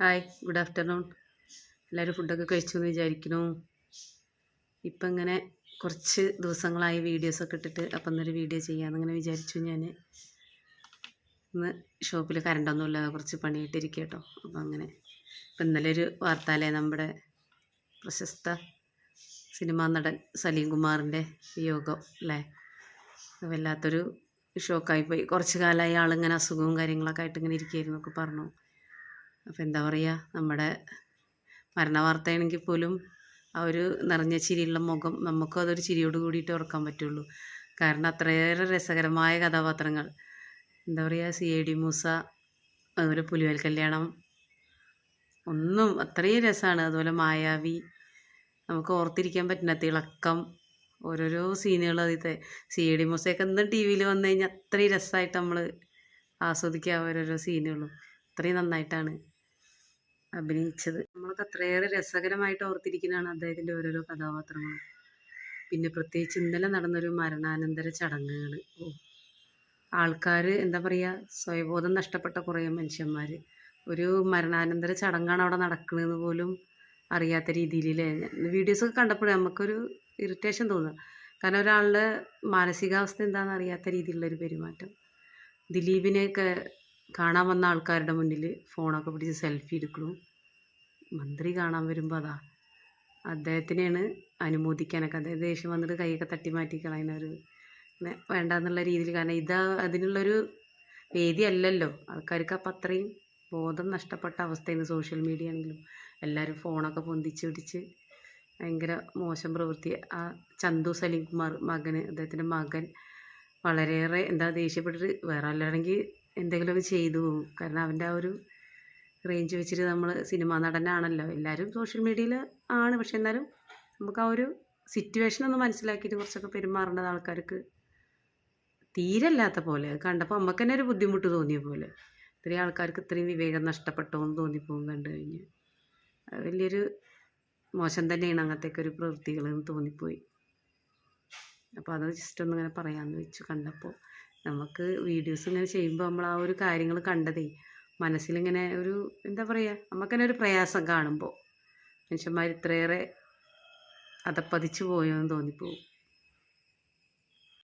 Hi, good afternoon. എല്ലാവരും ഫുഡൊക്കെ കഴിച്ചു എന്ന് വിചാരിക്കുന്നു. ഇപ്പം ഇങ്ങനെ കുറച്ച് ദിവസങ്ങളായി വീഡിയോസൊക്കെ ഇട്ടിട്ട് അപ്പം ഇന്നൊരു വീഡിയോ ചെയ്യാമെന്നിങ്ങനെ വിചാരിച്ചു. ഞാൻ ഇന്ന് ഷോപ്പിൽ കറണ്ടൊന്നും ഇല്ലാതെ കുറച്ച് പണിയിട്ടിരിക്കുക കേട്ടോ. അപ്പം അങ്ങനെ ഇപ്പം ഇന്നലെ ഒരു വാർത്തയിലെ നമ്മുടെ പ്രശസ്ത സിനിമാ നടൻ സലീം കുമാറിൻ്റെ വിയോഗം അല്ലേ, വല്ലാത്തൊരു ഷോക്കായിപ്പോയി. കുറച്ച് കാലമായി ആളിങ്ങനെ അസുഖവും കാര്യങ്ങളൊക്കെ ആയിട്ട് ഇങ്ങനെ ഇരിക്കുകയായിരുന്നു എന്നൊക്കെ പറഞ്ഞു. അപ്പോൾ എന്താ പറയുക, നമ്മുടെ മരണവാർത്തയാണെങ്കിൽ പോലും ആ ഒരു നിറഞ്ഞ ചിരിയുള്ള മുഖം നമുക്കും അതൊരു ചിരിയോട് കൂടിയിട്ട് ഓർക്കാൻ പറ്റുള്ളൂ. കാരണം അത്രയേറെ രസകരമായ കഥാപാത്രങ്ങൾ, എന്താ പറയുക, CID മൂസ, അതുപോലെ പുലിവാൽ കല്യാണം, ഒന്നും അത്രയും രസമാണ്. അതുപോലെ മായാവി, നമുക്ക് ഓർത്തിരിക്കാൻ പറ്റുന്ന തിളക്കം, ഓരോരോ സീനുകൾ. അതിത്തെ CID മൂസയൊക്കെ ഇന്ന് TV-യിൽ വന്നു കഴിഞ്ഞാൽ അത്രയും രസമായിട്ട് നമ്മൾ ആസ്വദിക്കുക ഓരോരോ സീനുകളും. അത്രയും നന്നായിട്ടാണ് അഭിനയിച്ചത്. നമ്മളൊക്കെ അത്രയേറെ രസകരമായിട്ട് ഓർത്തിരിക്കുന്നതാണ് അദ്ദേഹത്തിൻ്റെ ഓരോരോ കഥാപാത്രങ്ങളും. പിന്നെ പ്രത്യേകിച്ച് ഇന്നലെ നടന്നൊരു മരണാനന്തര ചടങ്ങുകൾ, ആൾക്കാർ എന്താ പറയുക, സ്വയബോധം നഷ്ടപ്പെട്ട കുറേ മനുഷ്യന്മാർ. ഒരു മരണാനന്തര ചടങ്ങാണ് അവിടെ നടക്കുന്നതെന്ന് പോലും അറിയാത്ത രീതിയിൽ വീഡിയോസൊക്കെ കണ്ടപ്പോഴേ നമുക്കൊരു ഇറിറ്റേഷൻ തോന്നുക. കാരണം ഒരാളുടെ മാനസികാവസ്ഥ എന്താണെന്ന് അറിയാത്ത രീതിയിലുള്ളൊരു പെരുമാറ്റം. ദിലീപിനെയൊക്കെ കാണാൻ വന്ന ആൾക്കാരുടെ മുന്നിൽ ഫോണൊക്കെ പിടിച്ച് സെൽഫി എടുക്കുന്നു. മന്ത്രി കാണാൻ വരുമ്പോൾ അതാ അദ്ദേഹത്തിനെയാണ് അനുമോദിക്കാനൊക്കെ, അദ്ദേഹം ദേഷ്യം വന്നിട്ട് കൈയൊക്കെ തട്ടി മാറ്റി കളയുന്നൊരു വേണ്ടാന്നുള്ള രീതിയിൽ. കാരണം അതിനുള്ളൊരു വേദിയല്ലല്ലോ. ആൾക്കാർക്ക് അപ്പം അത്രയും ബോധം നഷ്ടപ്പെട്ട അവസ്ഥയാണ്. സോഷ്യൽ മീഡിയ ആണെങ്കിലും എല്ലാവരും ഫോണൊക്കെ പൊന്തിച്ച് പിടിച്ച് ഭയങ്കര മോശം പ്രവൃത്തി. ആ ചന്തു സലീം കുമാർ അദ്ദേഹത്തിൻ്റെ മകൻ വളരെയേറെ ദേഷ്യപ്പെട്ടിട്ട് വേറെ അല്ലാണെങ്കിൽ എന്തെങ്കിലുമൊക്കെ ചെയ്തു പോകും. കാരണം അവൻ്റെ ആ ഒരു റേഞ്ച് വെച്ചിട്ട് നമ്മൾ സിനിമാ നടനാണല്ലോ, എല്ലാവരും സോഷ്യൽ മീഡിയയിൽ ആണ്. പക്ഷെ എന്നാലും നമുക്ക് ആ ഒരു സിറ്റുവേഷൻ ഒന്ന് മനസ്സിലാക്കിയിട്ട് കുറച്ചൊക്കെ പെരുമാറേണ്ടത് ആൾക്കാർക്ക് തീരല്ലാത്ത പോലെ. അത് കണ്ടപ്പോൾ നമുക്ക് തന്നെ ഒരു ബുദ്ധിമുട്ട് തോന്നിയ പോലെ. ഇത്രയും ആൾക്കാർക്ക് ഇത്രയും വിവേകം നഷ്ടപ്പെട്ടോ എന്ന് തോന്നിപ്പോകും കണ്ടു കഴിഞ്ഞ്. അത് വലിയൊരു മോശം തന്നെയാണ് അങ്ങനത്തെയൊക്കെ ഒരു പ്രവൃത്തികളെന്ന് തോന്നിപ്പോയി. അപ്പോൾ അത് ജസ്റ്റ് ഒന്നിങ്ങനെ പറയാമെന്ന് വെച്ചു. കണ്ടപ്പോൾ നമുക്ക് വീഡിയോസ് ഇങ്ങനെ ചെയ്യുമ്പോൾ നമ്മൾ ആ ഒരു കാര്യങ്ങൾ കണ്ടതേ മനസ്സിലിങ്ങനെ ഒരു എന്താ പറയുക, നമുക്കന്നെ ഒരു പ്രയാസം കാണുമ്പോൾ. മനുഷ്യന്മാർ ഇത്രയേറെ അതപ്പതിച്ചു പോയോ എന്ന് തോന്നിപ്പോവും.